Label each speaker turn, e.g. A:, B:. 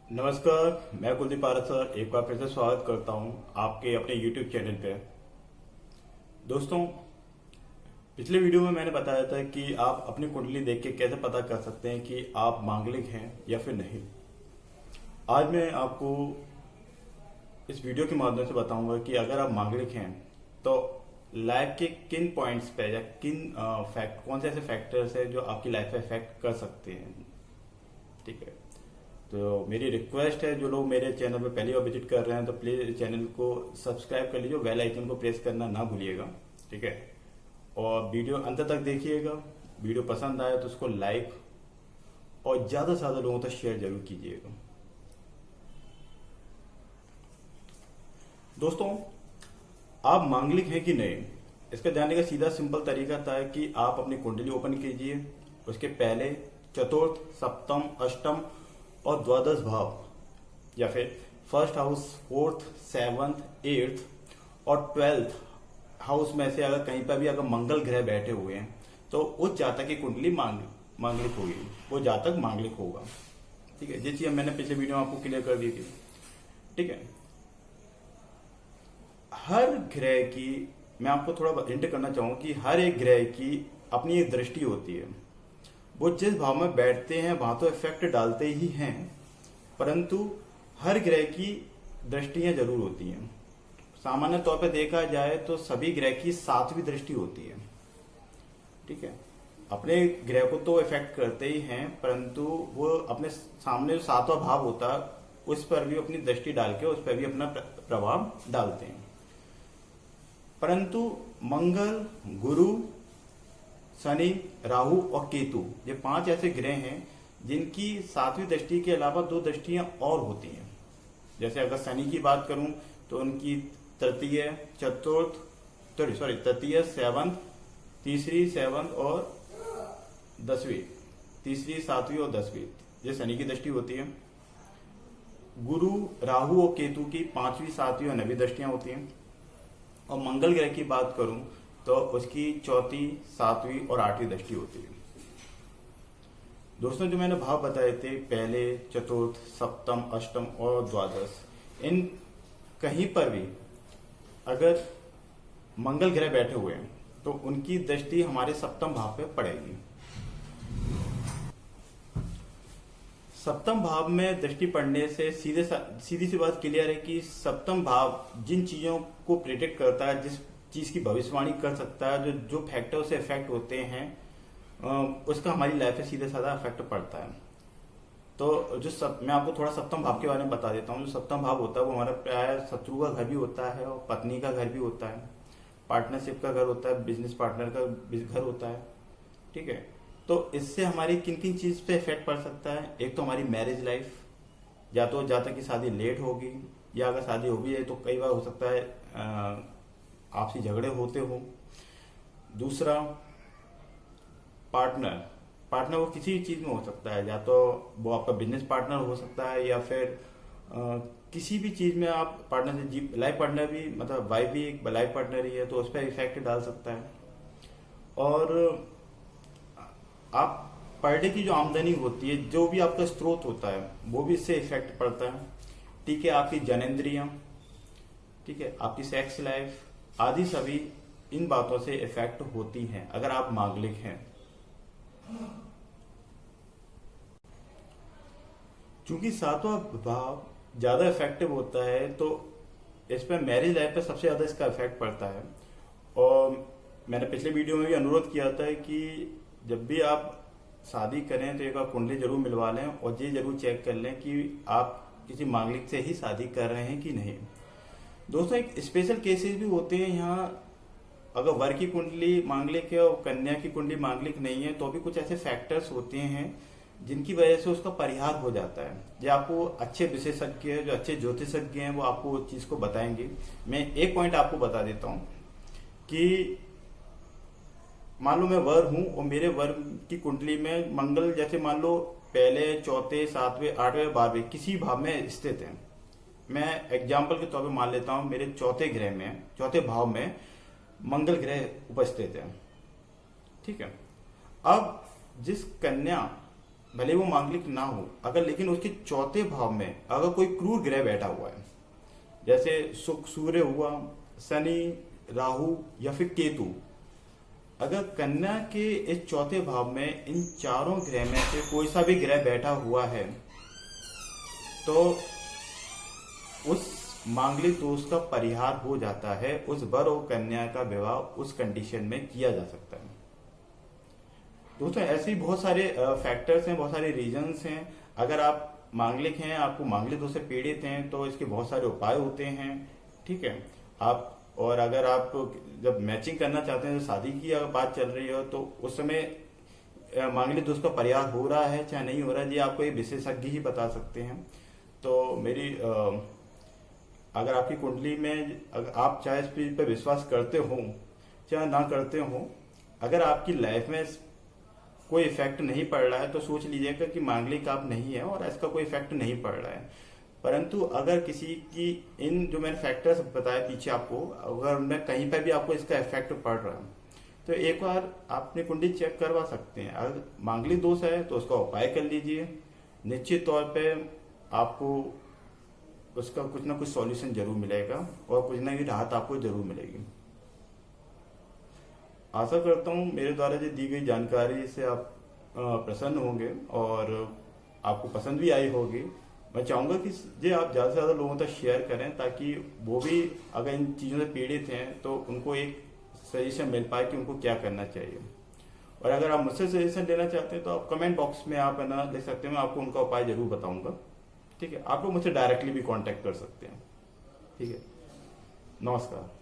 A: नमस्कार, मैं कुलदीप पारस सर एक बार फिर से स्वागत करता हूं आपके अपने YouTube चैनल पे। दोस्तों, पिछले वीडियो में मैंने बताया था कि आप अपनी कुंडली देख के कैसे पता कर सकते हैं कि आप मांगलिक हैं या फिर नहीं। आज मैं आपको इस वीडियो के माध्यम से बताऊंगा कि अगर आप मांगलिक हैं तो लाइफ के किन पॉइंट्स पे या किन कौन से ऐसे फैक्टर्स है जो आपकी लाइफ पे इफेक्ट कर सकते हैं। ठीक है, तो मेरी रिक्वेस्ट है, जो लोग मेरे चैनल पे पहली बार विजिट कर रहे हैं तो प्लीज चैनल को सब्सक्राइब कर लीजिए, बेल आइकन को प्रेस करना ना भूलिएगा। ठीक है, और वीडियो अंत तक देखिएगा। वीडियो पसंद आए तो उसको लाइक और ज्यादा से ज्यादा लोगों तक शेयर जरूर कीजिएगा। दोस्तों, आप मांगलिक हैं कि नहीं, इसका जानने का सीधा सिंपल तरीका था कि आप अपनी कुंडली ओपन कीजिए। उसके पहले चतुर्थ, सप्तम, अष्टम और द्वादश भाव या फिर first house, fourth, seventh, eighth और ट्वेल्थ हाउस में से अगर कहीं पर भी अगर मंगल ग्रह बैठे हुए हैं तो उस जातक की कुंडली मांगलिक होगी, वो जातक मांगलिक होगा। ठीक है, ये चीज मैंने पिछले वीडियो में आपको क्लियर कर दी थी। ठीक है, हर ग्रह की मैं आपको थोड़ा हिंट करना चाहूंगा कि हर एक ग्रह की अपनी एक दृष्टि होती है। वो जिस भाव में बैठते हैं वहां तो इफेक्ट डालते ही हैं, परंतु हर ग्रह की दृष्टियां जरूर होती हैं। सामान्य तौर पर देखा जाए तो सभी ग्रह की सातवीं दृष्टि होती है। ठीक है, अपने ग्रह को तो इफेक्ट करते ही हैं, परंतु वो अपने सामने जो सातवां भाव होता है उस पर भी अपनी दृष्टि डाल के उस पर भी अपना प्रभाव डालते हैं। परंतु मंगल, गुरु, शनि, राहु और केतु, ये 5 ऐसे ग्रह हैं जिनकी सातवीं दृष्टि के अलावा 2 दृष्टियां और होती हैं। जैसे अगर शनि की बात करूं तो उनकी तृतीय, तृतीय, सेवंथ, तीसरी, सेवंथ और 10वीं, तीसरी, 7वीं और 10वीं, ये शनि की दृष्टि होती है। गुरु, राहु और केतु की 5वीं, 7वीं और 9वीं दृष्टियां होती हैं। और मंगल ग्रह की बात करूं तो उसकी 4वीं, 7वीं और 8वीं दृष्टि होती है। दोस्तों, जो मैंने भाव बताए थे पहले, चतुर्थ, सप्तम, अष्टम और द्वादश, इन कहीं पर भी अगर मंगल ग्रह बैठे हुए हैं तो उनकी दृष्टि हमारे सप्तम भाव पे पड़ेगी। सप्तम भाव में दृष्टि पड़ने से सीधी सी बात क्लियर है कि सप्तम भाव जिन चीजों को प्रेडिक्ट करता है, जिस चीज की भविष्यवाणी कर सकता है, जो फैक्टर से इफेक्ट होते हैं, उसका हमारी लाइफ में सीधे साधा इफेक्ट पड़ता है। तो मैं आपको थोड़ा सप्तम भाव के बारे में बता देता हूँ। जो सप्तम भाव होता है वो हमारा प्राय शत्रु का घर भी होता है और पत्नी का घर भी होता है, पार्टनरशिप का घर होता है, बिजनेस पार्टनर का घर होता है। ठीक है, तो इससे हमारी किन किन चीज पे इफेक्ट पड़ सकता है। एक तो हमारी मैरिज लाइफ, या तो जातक की शादी लेट होगी, या अगर शादी हो भी है तो कई बार हो सकता है आपसी झगड़े होते हो। दूसरा, पार्टनर वो किसी भी चीज में हो सकता है, या तो वो आपका बिजनेस पार्टनर हो सकता है या फिर किसी भी चीज में आप पार्टनर से लाइफ पार्टनर भी, मतलब वाइफ भी एक लाइफ पार्टनर ही है, तो उस पर इफेक्ट डाल सकता है। और आप पर डे की जो आमदनी होती है, जो भी आपका स्रोत होता है, वो भी इससे इफेक्ट पड़ता है। ठीक है, आपकी जनेंद्रियां, ठीक है, आपकी सेक्स लाइफ आदि सभी इन बातों से इफेक्ट होती हैं अगर आप मांगलिक हैं। चूंकि सातवां भाव ज्यादा इफेक्टिव होता है तो इस पर मैरिज लाइफ पर सबसे ज्यादा इसका इफेक्ट पड़ता है। और मैंने पिछले वीडियो में भी अनुरोध किया था कि जब भी आप शादी करें तो एक बार कुंडली जरूर मिलवा लें और ये जरूर चेक कर लें कि आप किसी मांगलिक से ही शादी कर रहे हैं कि नहीं। दोस्तों, एक स्पेशल केसेस भी होते हैं यहाँ। अगर वर की कुंडली मांगलिक है और कन्या की कुंडली मांगलिक नहीं है तो भी कुछ ऐसे फैक्टर्स होते हैं जिनकी वजह से उसका परिहार हो जाता है। ये आपको अच्छे विशेषज्ञ, जो अच्छे ज्योतिषज्ञ हैं, वो आपको उस चीज को बताएंगे। मैं एक पॉइंट आपको बता देता हूं कि मान लो मैं वर हूं और मेरे वर की कुंडली में मंगल जैसे मान लो पहले, चौथे, 7वें, 8वें, 12वें किसी भाव में स्थित है। मैं एग्जाम्पल के तौर पे मान लेता हूं मेरे चौथे भाव में मंगल ग्रह उपस्थित है। ठीक है, अब जिस कन्या भले वो मांगलिक ना हो, अगर लेकिन उसके चौथे भाव में अगर कोई क्रूर ग्रह बैठा हुआ है, जैसे सुख सूर्य हुआ, शनि, राहु या फिर केतु, अगर कन्या के इस चौथे भाव में इन चारों ग्रह में से कोई सा भी ग्रह बैठा हुआ है तो उस मांगलिक दोष का परिहार हो जाता है, उस वर और कन्या का विवाह उस कंडीशन में किया जा सकता है। दोस्तों ऐसे ही बहुत सारे फैक्टर्स हैं, बहुत सारे रीजंस हैं। अगर आप मांगलिक हैं, आपको मांगलिक दोष से पीड़ित हैं, तो इसके बहुत सारे उपाय होते हैं, ठीक है। आप और अगर आप जब मैचिंग करना चाहते हैं, तो शादी की अगर बात चल रही हो, तो उस समय मांगलिक दोष का परिहार हो रहा है चाहे नहीं हो रहा है, ये आपको एक विशेषज्ञ ही बता सकते हैं। तो मेरी अगर आपकी कुंडली में अगर आप चाहे इस चीज पर विश्वास करते हो चाहे ना करते हो, अगर आपकी लाइफ में कोई इफेक्ट नहीं पड़ रहा है तो सोच लीजिएगा कि मांगलिक आप नहीं है और इसका कोई इफेक्ट नहीं पड़ रहा है। परंतु अगर किसी की इन जो मैंने फैक्टर्स बताए पीछे आपको, अगर उनमें कहीं पर भी आपको इसका इफेक्ट पड़ रहा है तो एक बार आप अपनी कुंडली चेक करवा सकते हैं। अगर मांगलिक दोष है तो उसका उपाय कर लीजिए, निश्चित तौर पे आपको उसका कुछ ना कुछ सॉल्यूशन जरूर मिलेगा और कुछ ना कुछ राहत आपको जरूर मिलेगी। आशा करता हूँ मेरे द्वारा जो दी गई जानकारी से आप प्रसन्न होंगे और आपको पसंद भी आई होगी। मैं चाहूंगा कि ये आप ज़्यादा से ज़्यादा लोगों तक शेयर करें, ताकि वो भी अगर इन चीज़ों से पीड़ित हैं तो उनको एक सजेशन मिल पाए कि उनको क्या करना चाहिए। और अगर आप मुझसे सजेशन लेना चाहते हैं तो आप कमेंट बॉक्स में आप है ना लिख सकते हैं, मैं आपको उनका उपाय जरूर बताऊंगा, ठीक है। आप लोग मुझसे डायरेक्टली भी कांटेक्ट कर सकते हैं, ठीक है। नमस्कार।